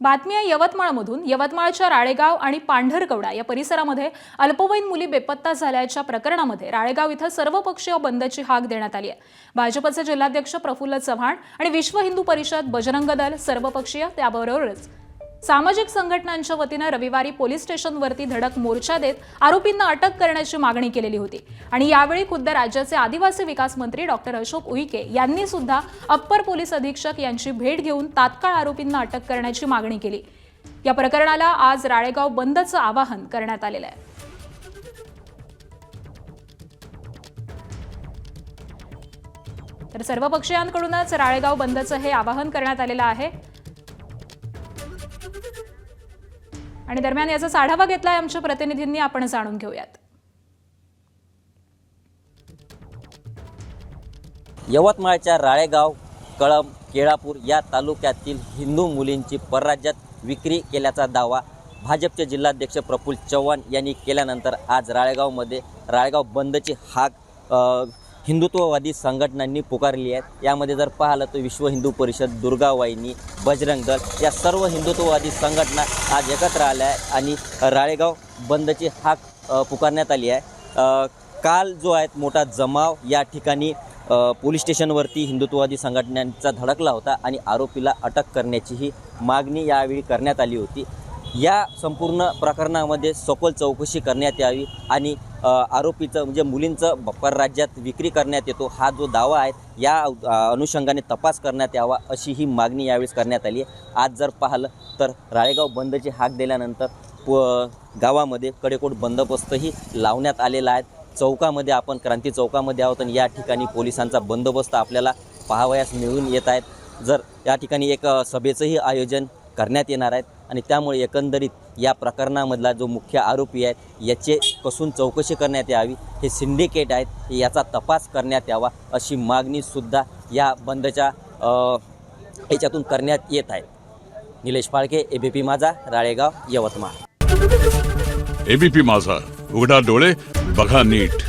बातमी आहे यवतमाळमधून। यवतमाळच्या राळेगाव आणि पांढरकवडा या परिसरामध्ये अल्पवयीन मुली बेपत्ता झाल्याच्या प्रकरणामध्ये राळेगाव इथं सर्वपक्षीय बंदची हाक देण्यात आली आहे। भाजपचे जिल्हाध्यक्ष प्रफुल्ल चव्हाण आणि विश्व हिंदू परिषद, बजरंग दल, सर्वपक्षीय त्याबरोबरच सामाजिक संघटनांच्या वतीने रविवारी पोलीस स्टेशनवरती धडक मोर्चा देत आरोपींना अटक करण्याची मागणी केलेली होती। आणि यावेळी खुद्द राज्याचे आदिवासी विकास मंत्री डॉक्टर अशोक उईके यांनी सुद्धा अप्पर पोलीस अधीक्षक यांची भेट घेऊन तात्काळ आरोपींना अटक करण्याची मागणी केली। या प्रकरणाला आज राळेगाव बंदचं आवाहन करण्यात आलेलं आहे। तर सर्वपक्षीयांकडूनच राळेगाव बंदचं हे आवाहन करण्यात आलेलं आहे। आणि दरम्यान याचा आढावा घेतलाय आमच्या प्रतिनिधींनी, आपण जाणून घेऊयात। यवतमाळच्या राळेगाव, कळंब, केळापूर या तालुक्यातील हिंदू मुलींची परराज्यात विक्री केल्याचा दावा भाजपचे जिल्हाध्यक्ष प्रफुल्ल चव्हाण यांनी केल्यानंतर आज राळेगावमध्ये राळेगाव बंदची हाक हिंदुत्ववादी संघटनांनी पुकारली आहे। यामध्ये जर पाहिलं तर विश्व हिंदू परिषद, दुर्गा वाहिनी, बजरंग दल या सर्व हिंदुत्ववादी संघटना आज एकत्र आल्या आहे आणि राळेगाव बंदची हाक पुकारण्यात आली आहे। काल जो आहे मोठा जमाव या ठिकाणी पोलीस स्टेशनवरती हिंदुत्ववादी संघटनांचा धडकला होता आणि आरोपीला अटक करण्याचीही मागणी यावेळी करण्यात आली होती। या संपूर्ण प्रकरणामध्ये सखोल चौकशी करण्यात यावी आणि आरोपीचं म्हणजे मुलींचं परराज्यात विक्री करण्यात येतो हा जो दावा आहे या अनुषंगाने तपास करण्यात यावा अशी ही मागणी यावेळी करण्यात आली आहे। आज जर पाहिलं तर राळेगाव बंदची हाक दिल्यानंतर गावामध्ये कडेकोट बंदोबस्तही लावण्यात आलेला आहे। चौकामध्ये आपण क्रांती चौकामध्ये आहोत आणि या ठिकाणी पोलिसांचा बंदोबस्त आपल्याला पाहावयास मिळून येत आहेत। जर या ठिकाणी एक सभेचंही आयोजन करण्यात येणार आहेत आणि त्यामुळे एकंदरीत या प्रकरणामधला जो मुख्य आरोपी आहे याचे कसून चौकशी करण्यात यावी, हे सिंडिकेट आहेत याचा तपास करण्यात यावा अशी मागणीसुद्धा या बंदच्या याच्यातून करण्यात येत आहे। निलेश फाळके, एबीपी माझा, राळेगाव, यवतमाळ। एबीपी माझा, उघडा डोळे बघा नीट।